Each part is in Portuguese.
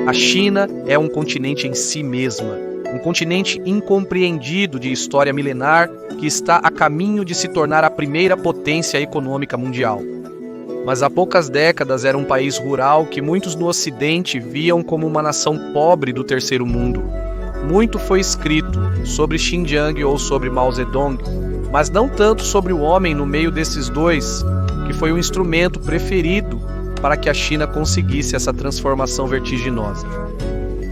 A China é um continente em si mesma, um continente incompreendido de história milenar que está a caminho de se tornar a primeira potência econômica mundial. Mas há poucas décadas era um país rural que muitos no Ocidente viam como uma nação pobre do terceiro mundo. Muito foi escrito sobre Xinjiang ou sobre Mao Zedong, mas não tanto sobre o homem no meio desses dois, que foi o instrumento preferido para que a China conseguisse essa transformação vertiginosa.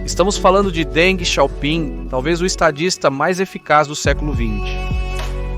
Estamos falando de Deng Xiaoping, talvez o estadista mais eficaz do século XX.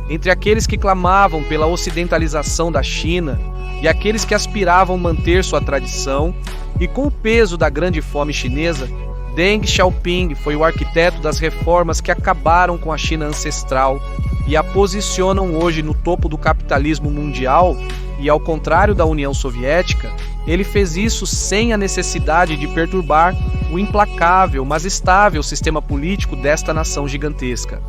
Entre aqueles que clamavam pela ocidentalização da China e aqueles que aspiravam manter sua tradição, e com o peso da grande fome chinesa, Deng Xiaoping foi o arquiteto das reformas que acabaram com a China ancestral e a posicionam hoje no topo do capitalismo mundial, e ao contrário da União Soviética, ele fez isso sem a necessidade de perturbar o implacável, mas estável sistema político desta nação gigantesca.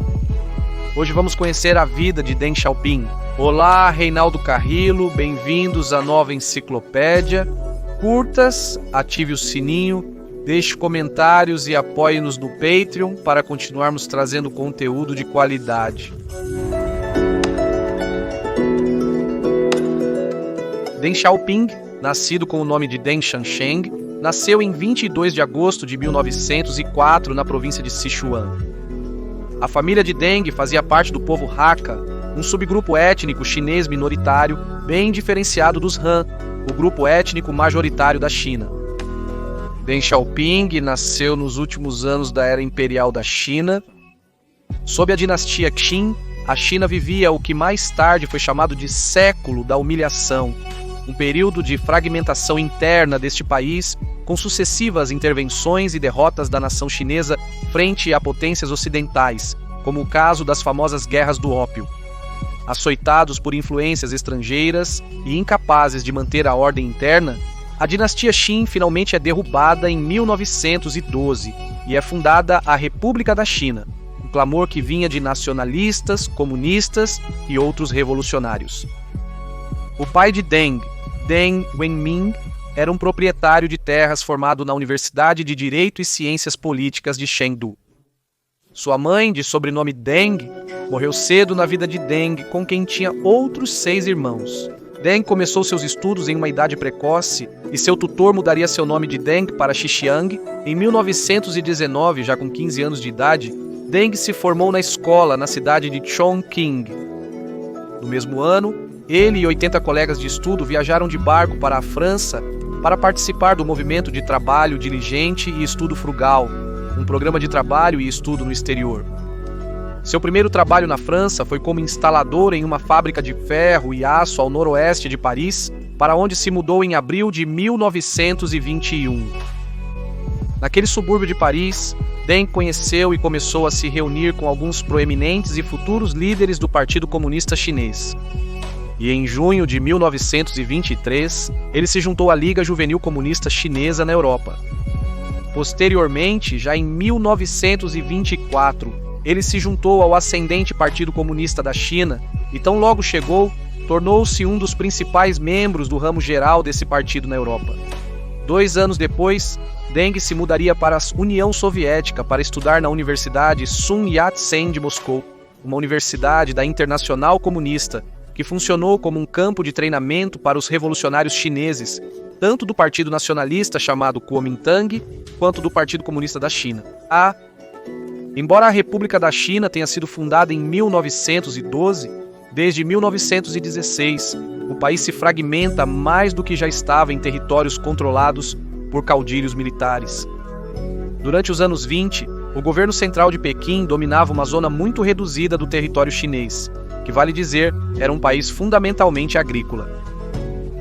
Hoje vamos conhecer a vida de Deng Xiaoping. Olá, Reinaldo Carrillo, bem-vindos à nova enciclopédia. Curtas, ative o sininho, deixe comentários e apoie-nos no Patreon para continuarmos trazendo conteúdo de qualidade. Deng Xiaoping, nascido com o nome de Deng Xiansheng, nasceu em 22 de agosto de 1904 na província de Sichuan. A família de Deng fazia parte do povo Hakka, um subgrupo étnico chinês minoritário bem diferenciado dos Han, o grupo étnico majoritário da China. Deng Xiaoping nasceu nos últimos anos da era imperial da China. Sob a dinastia Qin, a China vivia o que mais tarde foi chamado de século da humilhação, um período de fragmentação interna deste país, com sucessivas intervenções e derrotas da nação chinesa frente a potências ocidentais, como o caso das famosas Guerras do Ópio. Açoitados por influências estrangeiras e incapazes de manter a ordem interna, a dinastia Qin finalmente é derrubada em 1912 e é fundada a República da China, um clamor que vinha de nacionalistas, comunistas e outros revolucionários. O pai de Deng, Deng Wenming, era um proprietário de terras formado na Universidade de Direito e Ciências Políticas de Chengdu. Sua mãe, de sobrenome Deng, morreu cedo na vida de Deng, com quem tinha outros 6 irmãos. Deng começou seus estudos em uma idade precoce e seu tutor mudaria seu nome de Deng para Xixiang. Em 1919, já com 15 anos de idade, Deng se formou na escola na cidade de Chongqing. No mesmo ano, ele e 80 colegas de estudo viajaram de barco para a França para participar do movimento de trabalho diligente e estudo frugal, um programa de trabalho e estudo no exterior. Seu primeiro trabalho na França foi como instalador em uma fábrica de ferro e aço ao noroeste de Paris, para onde se mudou em abril de 1921. Naquele subúrbio de Paris, Deng conheceu e começou a se reunir com alguns proeminentes e futuros líderes do Partido Comunista Chinês. E em junho de 1923, ele se juntou à Liga Juvenil Comunista Chinesa na Europa. Posteriormente, já em 1924, ele se juntou ao ascendente Partido Comunista da China e, tão logo chegou, tornou-se um dos principais membros do ramo geral desse partido na Europa. 2 anos depois, Deng se mudaria para a União Soviética para estudar na Universidade Sun Yat-sen de Moscou, uma universidade da Internacional Comunista, que funcionou como um campo de treinamento para os revolucionários chineses, tanto do Partido Nacionalista chamado Kuomintang, quanto do Partido Comunista da China. Embora a República da China tenha sido fundada em 1912, desde 1916, o país se fragmenta mais do que já estava em territórios controlados por caudilhos militares. Durante os anos 20, o governo central de Pequim dominava uma zona muito reduzida do território chinês, que, vale dizer, era um país fundamentalmente agrícola.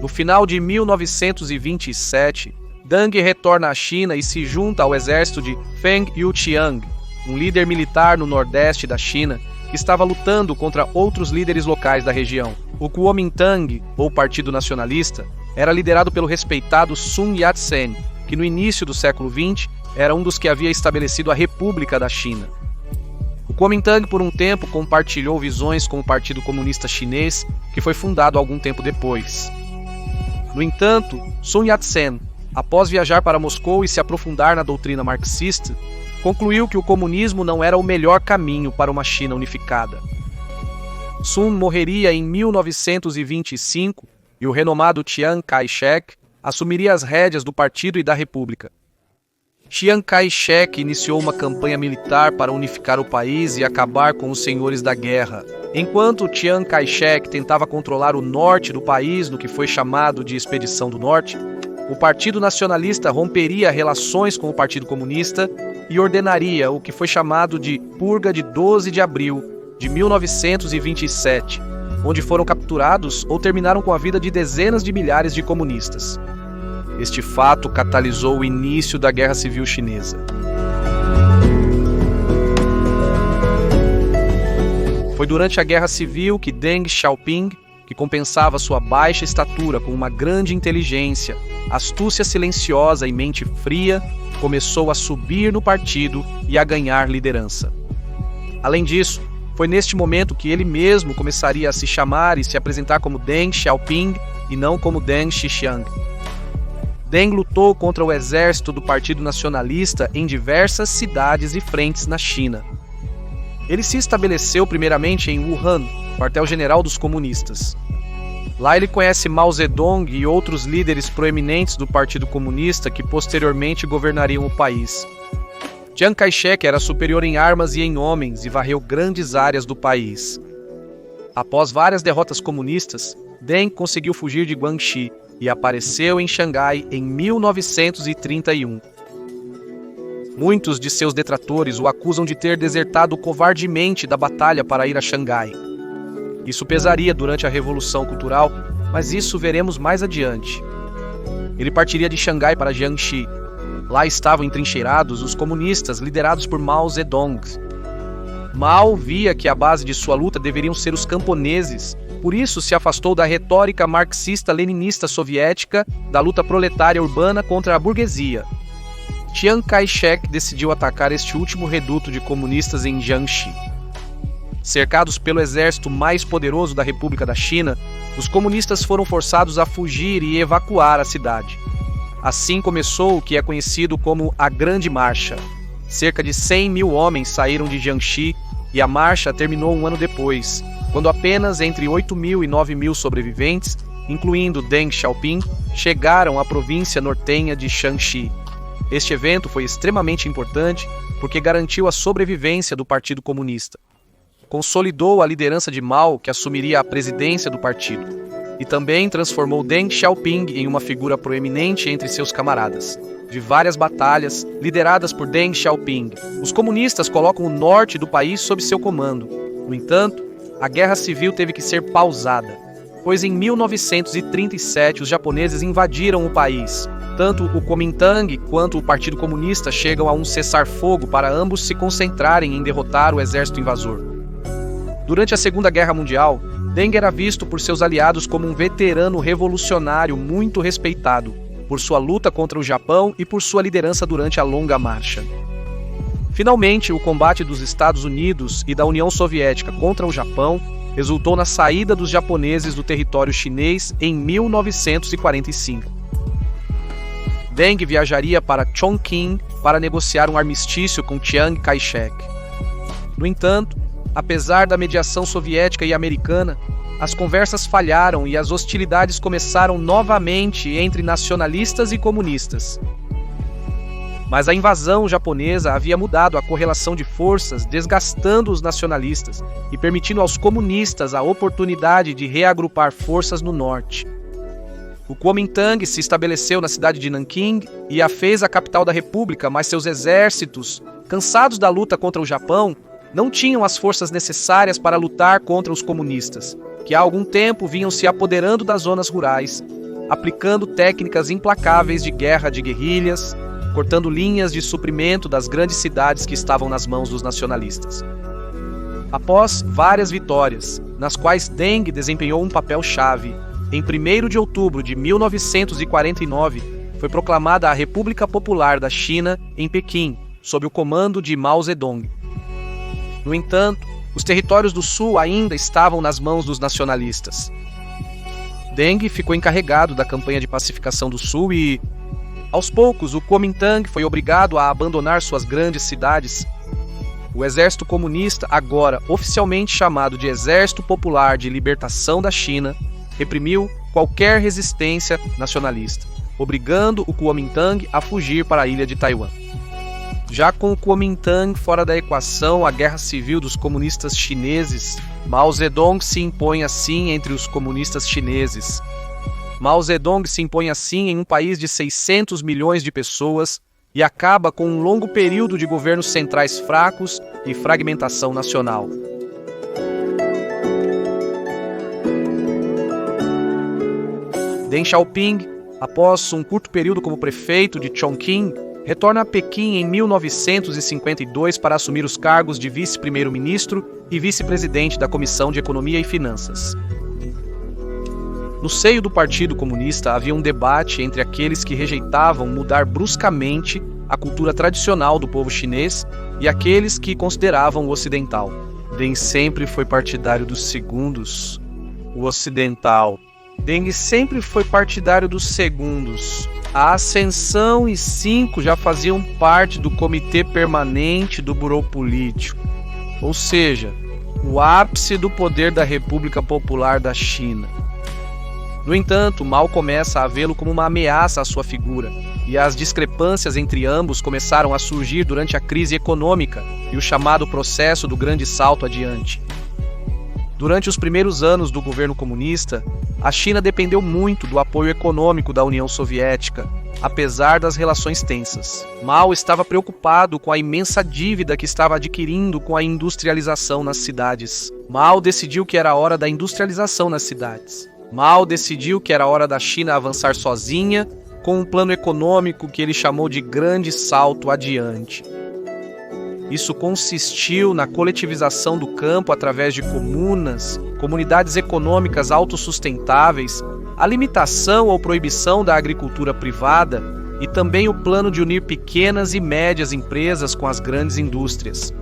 No final de 1927, Deng retorna à China e se junta ao exército de Feng Yuqiang, um líder militar no nordeste da China que estava lutando contra outros líderes locais da região. O Kuomintang, ou Partido Nacionalista, era liderado pelo respeitado Sun Yat-sen, que no início do século XX era um dos que havia estabelecido a República da China. O Kuomintang, por um tempo, compartilhou visões com o Partido Comunista Chinês, que foi fundado algum tempo depois. No entanto, Sun Yat-sen após viajar para Moscou e se aprofundar na doutrina marxista, concluiu que o comunismo não era o melhor caminho para uma China unificada. Sun morreria em 1925 e o renomado Chiang Kai-shek assumiria as rédeas do partido e da república. Chiang Kai-shek iniciou uma campanha militar para unificar o país e acabar com os senhores da guerra. Enquanto Chiang Kai-shek tentava controlar o norte do país no que foi chamado de Expedição do Norte, o Partido Nacionalista romperia relações com o Partido Comunista e ordenaria o que foi chamado de Purga de 12 de abril de 1927, onde foram capturados ou terminaram com a vida de dezenas de milhares de comunistas. Este fato catalisou o início da Guerra Civil Chinesa. Foi durante a Guerra Civil que Deng Xiaoping, que compensava sua baixa estatura com uma grande inteligência, astúcia silenciosa e mente fria, começou a subir no partido e a ganhar liderança. Além disso, foi neste momento que ele mesmo começaria a se chamar e se apresentar como Deng Xiaoping e não como Deng Xixiang. Deng lutou contra o exército do Partido Nacionalista em diversas cidades e frentes na China. Ele se estabeleceu primeiramente em Wuhan, quartel-general dos comunistas. Lá ele conhece Mao Zedong e outros líderes proeminentes do Partido Comunista que posteriormente governariam o país. Chiang Kai-shek era superior em armas e em homens e varreu grandes áreas do país. Após várias derrotas comunistas, Deng conseguiu fugir de Guangxi e apareceu em Xangai em 1931. Muitos de seus detratores o acusam de ter desertado covardemente da batalha para ir a Xangai. Isso pesaria durante a Revolução Cultural, mas isso veremos mais adiante. Ele partiria de Xangai para Jiangxi. Lá estavam entrincheirados os comunistas liderados por Mao Zedong. Mao via que a base de sua luta deveriam ser os camponeses, por isso se afastou da retórica marxista-leninista soviética da luta proletária urbana contra a burguesia. Chiang Kai-shek decidiu atacar este último reduto de comunistas em Jiangxi. Cercados pelo exército mais poderoso da República da China, os comunistas foram forçados a fugir e evacuar a cidade. Assim começou o que é conhecido como a Grande Marcha. Cerca de 100 mil homens saíram de Jiangxi e a marcha terminou um ano depois, quando apenas entre 8 mil e 9 mil sobreviventes, incluindo Deng Xiaoping, chegaram à província nortenha de Shanxi. Este evento foi extremamente importante porque garantiu a sobrevivência do Partido Comunista. Consolidou a liderança de Mao, que assumiria a presidência do partido, e também transformou Deng Xiaoping em uma figura proeminente entre seus camaradas. De várias batalhas, lideradas por Deng Xiaoping, os comunistas colocam o norte do país sob seu comando. No entanto, a guerra civil teve que ser pausada, pois em 1937 os japoneses invadiram o país. Tanto o Kuomintang quanto o Partido Comunista chegam a um cessar-fogo para ambos se concentrarem em derrotar o exército invasor. Durante a Segunda Guerra Mundial, Deng era visto por seus aliados como um veterano revolucionário muito respeitado, por sua luta contra o Japão e por sua liderança durante a Longa Marcha. Finalmente, o combate dos Estados Unidos e da União Soviética contra o Japão resultou na saída dos japoneses do território chinês em 1945. Deng viajaria para Chongqing para negociar um armistício com Chiang Kai-shek. No entanto, apesar da mediação soviética e americana, as conversas falharam e as hostilidades começaram novamente entre nacionalistas e comunistas. Mas a invasão japonesa havia mudado a correlação de forças, desgastando os nacionalistas e permitindo aos comunistas a oportunidade de reagrupar forças no norte. O Kuomintang se estabeleceu na cidade de Nanking e a fez a capital da república, mas seus exércitos, cansados da luta contra o Japão, não tinham as forças necessárias para lutar contra os comunistas, que há algum tempo vinham se apoderando das zonas rurais, aplicando técnicas implacáveis de guerra de guerrilhas, cortando linhas de suprimento das grandes cidades que estavam nas mãos dos nacionalistas. Após várias vitórias, nas quais Deng desempenhou um papel-chave, em 1º de outubro de 1949, foi proclamada a República Popular da China em Pequim, sob o comando de Mao Zedong. No entanto, os territórios do sul ainda estavam nas mãos dos nacionalistas. Deng ficou encarregado da campanha de pacificação do sul e, Aos poucos, o Kuomintang foi obrigado a abandonar suas grandes cidades. O exército comunista, agora oficialmente chamado de Exército Popular de Libertação da China, reprimiu qualquer resistência nacionalista, obrigando o Kuomintang a fugir para a ilha de Taiwan. Já com o Kuomintang fora da equação, a guerra civil dos comunistas chineses, Mao Zedong se impõe assim entre os comunistas chineses. Mao Zedong se impõe assim em um país de 600 milhões de pessoas e acaba com um longo período de governos centrais fracos e fragmentação nacional. Deng Xiaoping, após um curto período como prefeito de Chongqing, retorna a Pequim em 1952 para assumir os cargos de vice-primeiro-ministro e vice-presidente da Comissão de Economia e Finanças. No seio do Partido Comunista havia um debate entre aqueles que rejeitavam mudar bruscamente a cultura tradicional do povo chinês e aqueles que consideravam o ocidental. Deng sempre foi partidário dos segundos, o ocidental. Deng sempre foi partidário dos segundos. A Ascensão e Cinco já faziam parte do Comitê Permanente do Burô Político, ou seja, o ápice do poder da República Popular da China. No entanto, Mao começa a vê-lo como uma ameaça à sua figura, e as discrepâncias entre ambos começaram a surgir durante a crise econômica e o chamado processo do Grande Salto Adiante. Durante os primeiros anos do governo comunista, a China dependeu muito do apoio econômico da União Soviética, apesar das relações tensas. Mao estava preocupado com a imensa dívida que estava adquirindo com a industrialização nas cidades. Mao decidiu que era a hora da industrialização nas cidades. Mao decidiu que era hora da China avançar sozinha com um plano econômico que ele chamou de Grande Salto Adiante. Isso consistiu na coletivização do campo através de comunas, comunidades econômicas autossustentáveis, a limitação ou proibição da agricultura privada e também o plano de unir pequenas e médias empresas com as grandes indústrias.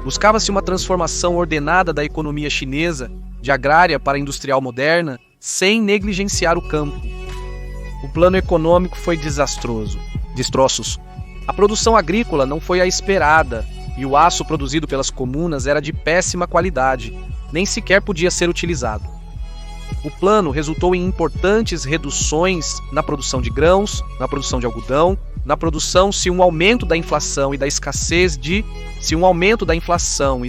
Buscava-se uma transformação ordenada da economia chinesa, de agrária para industrial moderna, sem negligenciar o campo. O plano econômico foi desastroso. Destroços. A produção agrícola não foi a esperada e o aço produzido pelas comunas era de péssima qualidade, nem sequer podia ser utilizado. O plano resultou em importantes reduções na produção de grãos, na produção de algodão, na produção se um aumento da inflação e da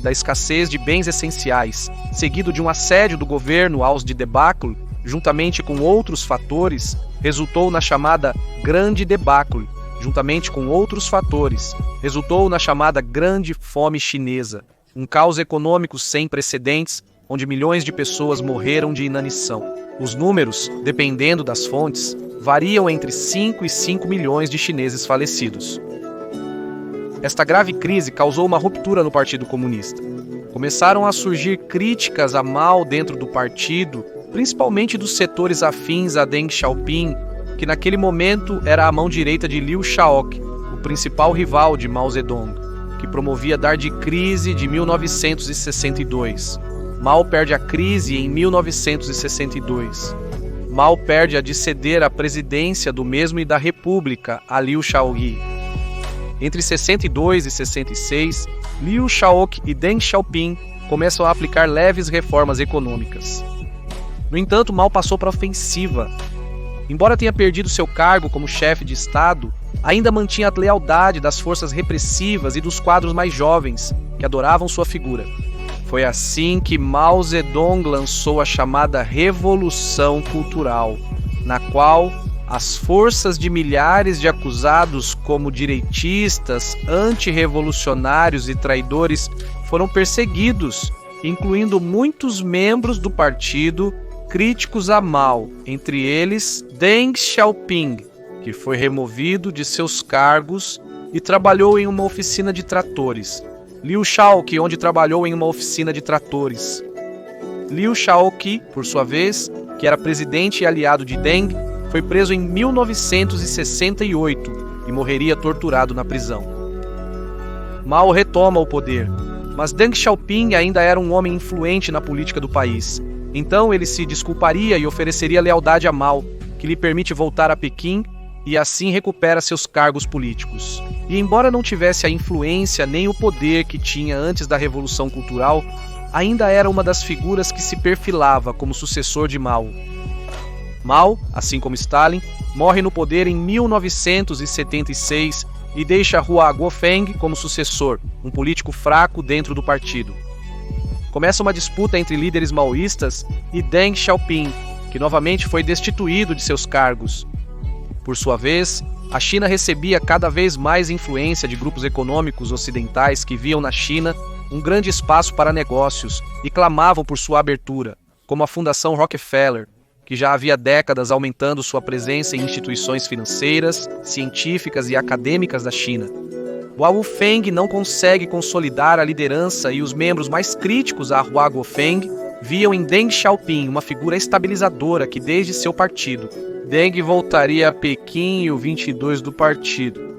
escassez de bens essenciais, seguido de um assédio do governo aos de debacle, juntamente com outros fatores, resultou na chamada Grande Debacle. Juntamente com outros fatores, resultou na chamada Grande Fome Chinesa, um caos econômico sem precedentes, onde milhões de pessoas morreram de inanição. Os números, dependendo das fontes, variam entre 5 e 5 milhões de chineses falecidos. Esta grave crise causou uma ruptura no Partido Comunista. Começaram a surgir críticas a Mao dentro do partido, principalmente dos setores afins a Deng Xiaoping, que naquele momento era a mão direita de Liu Shaoqi, o principal rival de Mao Zedong, que promovia dar de crise de 1962. Mao perde a crise em 1962. Mao perde a de ceder a presidência do mesmo e da República a Liu Shaoqi. Entre 62 e 66, Liu Shaoqi e Deng Xiaoping começam a aplicar leves reformas econômicas. No entanto, Mao passou para a ofensiva. Embora tenha perdido seu cargo como chefe de Estado, ainda mantinha a lealdade das forças repressivas e dos quadros mais jovens, que adoravam sua figura. Foi assim que Mao Zedong lançou a chamada Revolução Cultural, na qual as forças de milhares de acusados como direitistas, antirrevolucionários e traidores foram perseguidos, incluindo muitos membros do partido críticos a Mao, entre eles Deng Xiaoping, que foi removido de seus cargos e trabalhou em uma oficina de tratores. Liu Shaoqi, onde trabalhou em uma oficina de tratores. Liu Shaoqi, por sua vez, que era presidente e aliado de Deng, foi preso em 1968 e morreria torturado na prisão. Mao retoma o poder, mas Deng Xiaoping ainda era um homem influente na política do país. Então ele se desculparia e ofereceria lealdade a Mao, que lhe permite voltar a Pequim e assim recupera seus cargos políticos. E embora não tivesse a influência nem o poder que tinha antes da Revolução Cultural, ainda era uma das figuras que se perfilava como sucessor de Mao. Mao, assim como Stalin, morre no poder em 1976 e deixa Hua Guofeng como sucessor, um político fraco dentro do partido. Começa uma disputa entre líderes maoístas e Deng Xiaoping, que novamente foi destituído de seus cargos. Por sua vez, a China recebia cada vez mais influência de grupos econômicos ocidentais que viam na China um grande espaço para negócios e clamavam por sua abertura, como a Fundação Rockefeller, que já havia décadas aumentando sua presença em instituições financeiras, científicas e acadêmicas da China. Hua Feng não consegue consolidar a liderança e os membros mais críticos a Hua Guofeng viam em Deng Xiaoping uma figura estabilizadora que, desde seu partido, Deng voltaria a Pequim e o 22 do partido.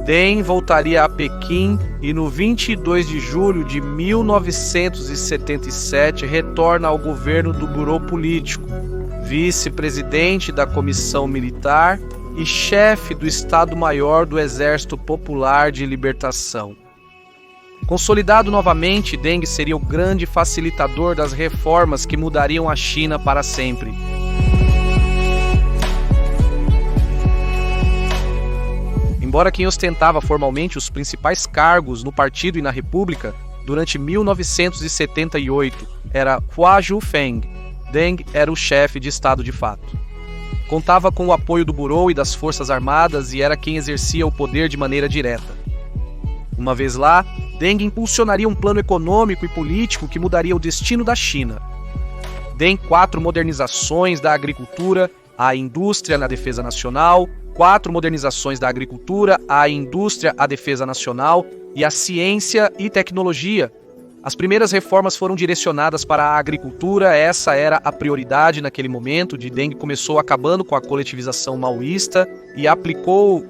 Deng voltaria a Pequim e no 22 de julho de 1977 retorna ao governo do Burô Político, vice-presidente da Comissão Militar e chefe do Estado-Maior do Exército Popular de Libertação. Consolidado novamente, Deng seria o grande facilitador das reformas que mudariam a China para sempre. Embora quem ostentava formalmente os principais cargos no partido e na República durante 1978 era Hua Zhufeng, Deng era o chefe de Estado de fato. Contava com o apoio do Burô e das Forças Armadas e era quem exercia o poder de maneira direta. Uma vez lá, Deng impulsionaria um plano econômico e político que mudaria o destino da China. Deng 4 modernizações da agricultura, a indústria na defesa nacional, 4 modernizações da agricultura, a indústria, a defesa nacional e a ciência e tecnologia. As primeiras reformas foram direcionadas para a agricultura, essa era a prioridade naquele momento. Deng começou acabando com a coletivização maoísta e aplicou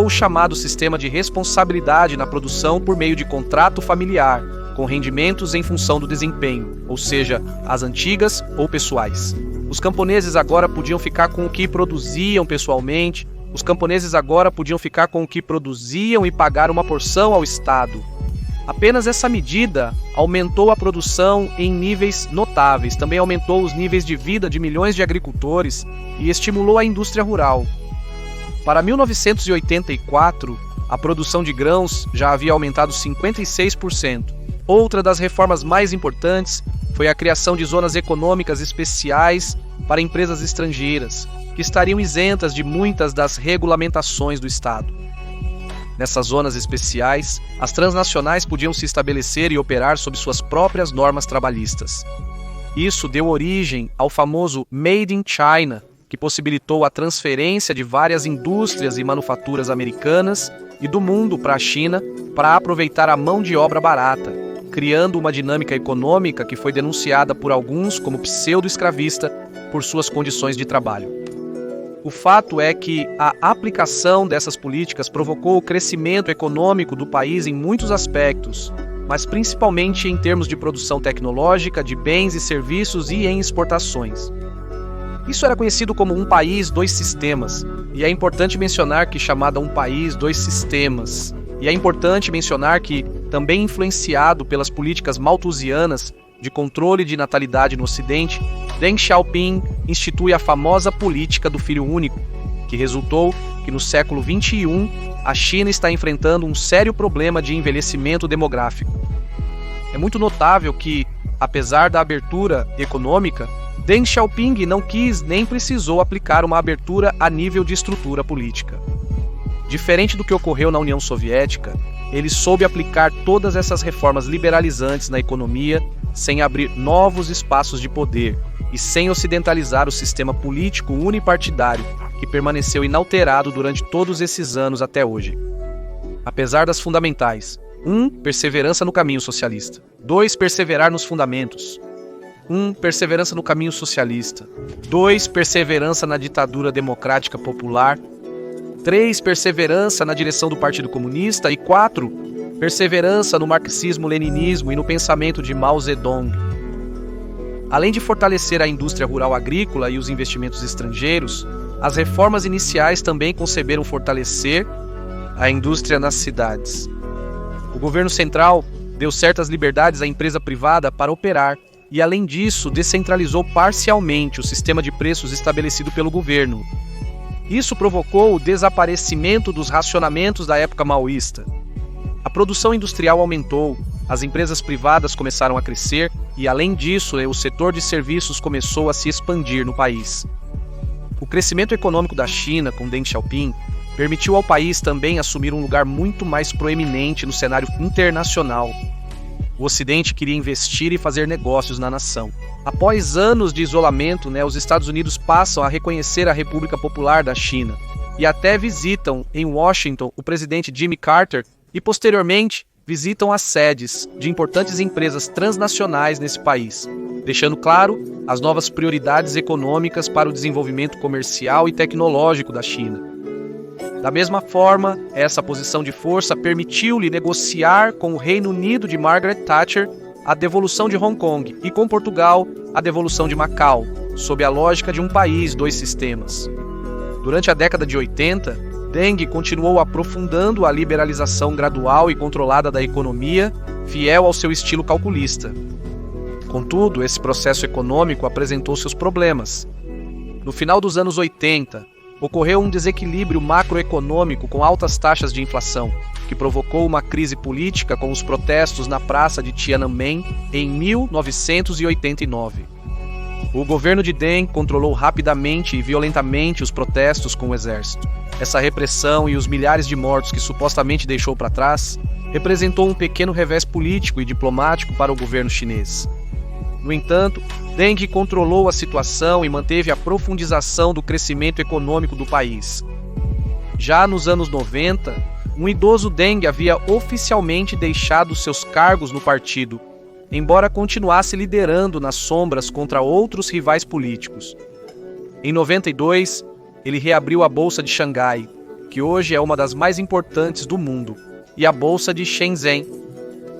o chamado sistema de responsabilidade na produção por meio de contrato familiar, com rendimentos em função do desempenho, ou seja, as antigas ou pessoais. Os camponeses agora podiam ficar com o que produziam pessoalmente, e pagar uma porção ao Estado. Apenas essa medida aumentou a produção em níveis notáveis, também aumentou os níveis de vida de milhões de agricultores e estimulou a indústria rural. Para 1984, a produção de grãos já havia aumentado 56%. Outra das reformas mais importantes foi a criação de zonas econômicas especiais para empresas estrangeiras, que estariam isentas de muitas das regulamentações do Estado. Nessas zonas especiais, as transnacionais podiam se estabelecer e operar sob suas próprias normas trabalhistas. Isso deu origem ao famoso Made in China, que possibilitou a transferência de várias indústrias e manufaturas americanas e do mundo para a China para aproveitar a mão de obra barata, criando uma dinâmica econômica que foi denunciada por alguns como pseudo-escravista por suas condições de trabalho. O fato é que a aplicação dessas políticas provocou o crescimento econômico do país em muitos aspectos, mas principalmente em termos de produção tecnológica, de bens e serviços e em exportações. Isso era conhecido como um país, dois sistemas, e é importante mencionar que chamada um país, dois sistemas, e é importante mencionar que, também influenciado pelas políticas malthusianas de controle de natalidade no Ocidente, Deng Xiaoping institui a famosa política do filho único, que resultou que no século XXI a China está enfrentando um sério problema de envelhecimento demográfico. É muito notável que, apesar da abertura econômica, Deng Xiaoping não quis nem precisou aplicar uma abertura a nível de estrutura política. Diferente do que ocorreu na União Soviética, ele soube aplicar todas essas reformas liberalizantes na economia sem abrir novos espaços de poder e sem ocidentalizar o sistema político unipartidário que permaneceu inalterado durante todos esses anos até hoje. Apesar das fundamentais: 1. Perseverança no caminho socialista. 2. Perseverar nos fundamentos. 1. Perseverança no caminho socialista. 2. Perseverança na ditadura democrática popular. 3. Perseverança na direção do Partido Comunista. E 4. Perseverança no marxismo-leninismo e no pensamento de Mao Zedong. Além de fortalecer a indústria rural agrícola e os investimentos estrangeiros, as reformas iniciais também conceberam fortalecer a indústria nas cidades. O governo central deu certas liberdades à empresa privada para operar e, além disso, descentralizou parcialmente o sistema de preços estabelecido pelo governo. Isso provocou o desaparecimento dos racionamentos da época maoísta. A produção industrial aumentou, as empresas privadas começaram a crescer e, além disso, o setor de serviços começou a se expandir no país. O crescimento econômico da China, com Deng Xiaoping, permitiu ao país também assumir um lugar muito mais proeminente no cenário internacional. O Ocidente queria investir e fazer negócios na nação. Após anos de isolamento, os Estados Unidos passam a reconhecer a República Popular da China e até visitam em Washington o presidente Jimmy Carter e, posteriormente, visitam as sedes de importantes empresas transnacionais nesse país, deixando claro as novas prioridades econômicas para o desenvolvimento comercial e tecnológico da China. Da mesma forma, essa posição de força permitiu-lhe negociar com o Reino Unido de Margaret Thatcher a devolução de Hong Kong e com Portugal a devolução de Macau, sob a lógica de um país, dois sistemas. Durante a década de 80, Deng continuou aprofundando a liberalização gradual e controlada da economia, fiel ao seu estilo calculista. Contudo, esse processo econômico apresentou seus problemas. No final dos anos 80, ocorreu um desequilíbrio macroeconômico com altas taxas de inflação, que provocou uma crise política com os protestos na praça de Tiananmen em 1989. O governo de Deng controlou rapidamente e violentamente os protestos com o exército. Essa repressão e os milhares de mortos que supostamente deixou para trás representou um pequeno revés político e diplomático para o governo chinês. No entanto, Deng controlou a situação e manteve a profundização do crescimento econômico do país. Já nos anos 90, um idoso Deng havia oficialmente deixado seus cargos no partido, embora continuasse liderando nas sombras contra outros rivais políticos. Em 92, ele reabriu a Bolsa de Xangai, que hoje é uma das mais importantes do mundo, e a Bolsa de Shenzhen.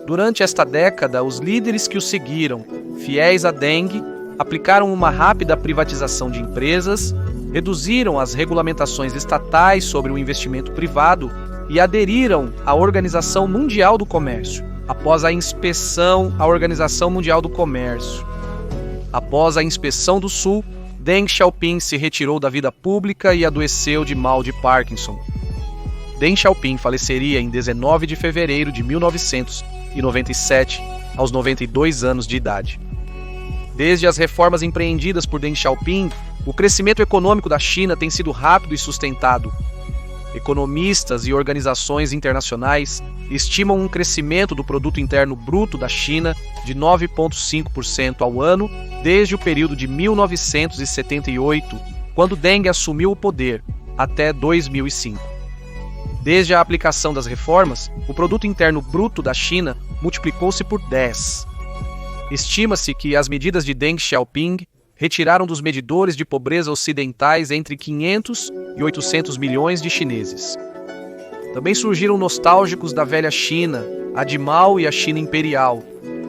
Durante esta década, os líderes que o seguiram, fiéis a Deng, aplicaram uma rápida privatização de empresas, reduziram as regulamentações estatais sobre o investimento privado e aderiram à Organização Mundial do Comércio, após a inspeção à Organização Mundial do Comércio. Após a inspeção do Sul, Deng Xiaoping se retirou da vida pública e adoeceu de mal de Parkinson. Deng Xiaoping faleceria em 19 de fevereiro de 1997, aos 92 anos de idade. Desde as reformas empreendidas por Deng Xiaoping, o crescimento econômico da China tem sido rápido e sustentado. Economistas e organizações internacionais estimam um crescimento do produto interno bruto da China de 9,5% ao ano desde o período de 1978, quando Deng assumiu o poder, até 2005. Desde a aplicação das reformas, o produto interno bruto da China multiplicou-se por 10. Estima-se que as medidas de Deng Xiaoping retiraram dos medidores de pobreza ocidentais entre 500 e 800 milhões de chineses. Também surgiram nostálgicos da velha China, a de Mao e a China imperial,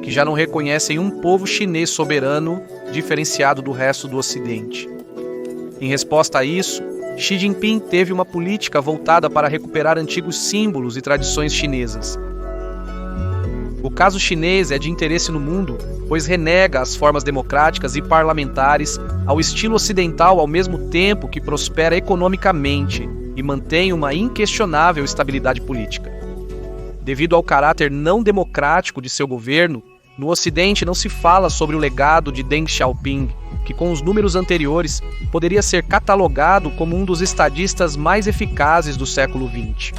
que já não reconhecem um povo chinês soberano diferenciado do resto do Ocidente. Em resposta a isso, Xi Jinping teve uma política voltada para recuperar antigos símbolos e tradições chinesas. O caso chinês é de interesse no mundo, pois renega as formas democráticas e parlamentares ao estilo ocidental ao mesmo tempo que prospera economicamente e mantém uma inquestionável estabilidade política. Devido ao caráter não democrático de seu governo, no Ocidente não se fala sobre o legado de Deng Xiaoping, que com os números anteriores poderia ser catalogado como um dos estadistas mais eficazes do século XX.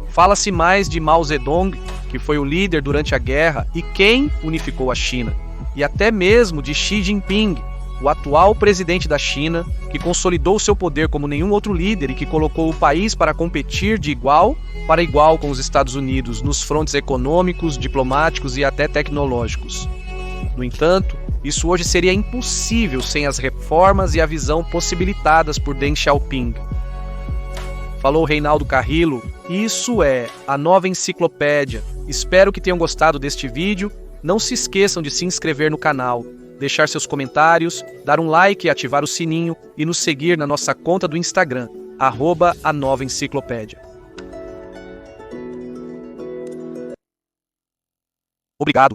Fala-se mais de Mao Zedong, que foi o líder durante a guerra e quem unificou a China, e até mesmo de Xi Jinping, o atual presidente da China, que consolidou seu poder como nenhum outro líder e que colocou o país para competir de igual para igual com os Estados Unidos nos frontes econômicos, diplomáticos e até tecnológicos. No entanto, isso hoje seria impossível sem as reformas e a visão possibilitadas por Deng Xiaoping. Falou Reinaldo Carrillo, isso é a Nova Enciclopédia. Espero que tenham gostado deste vídeo. Não se esqueçam de se inscrever no canal. deixar seus comentários, dar um like e ativar o sininho e nos seguir na nossa conta do Instagram, @anovaenciclopédia. Obrigado.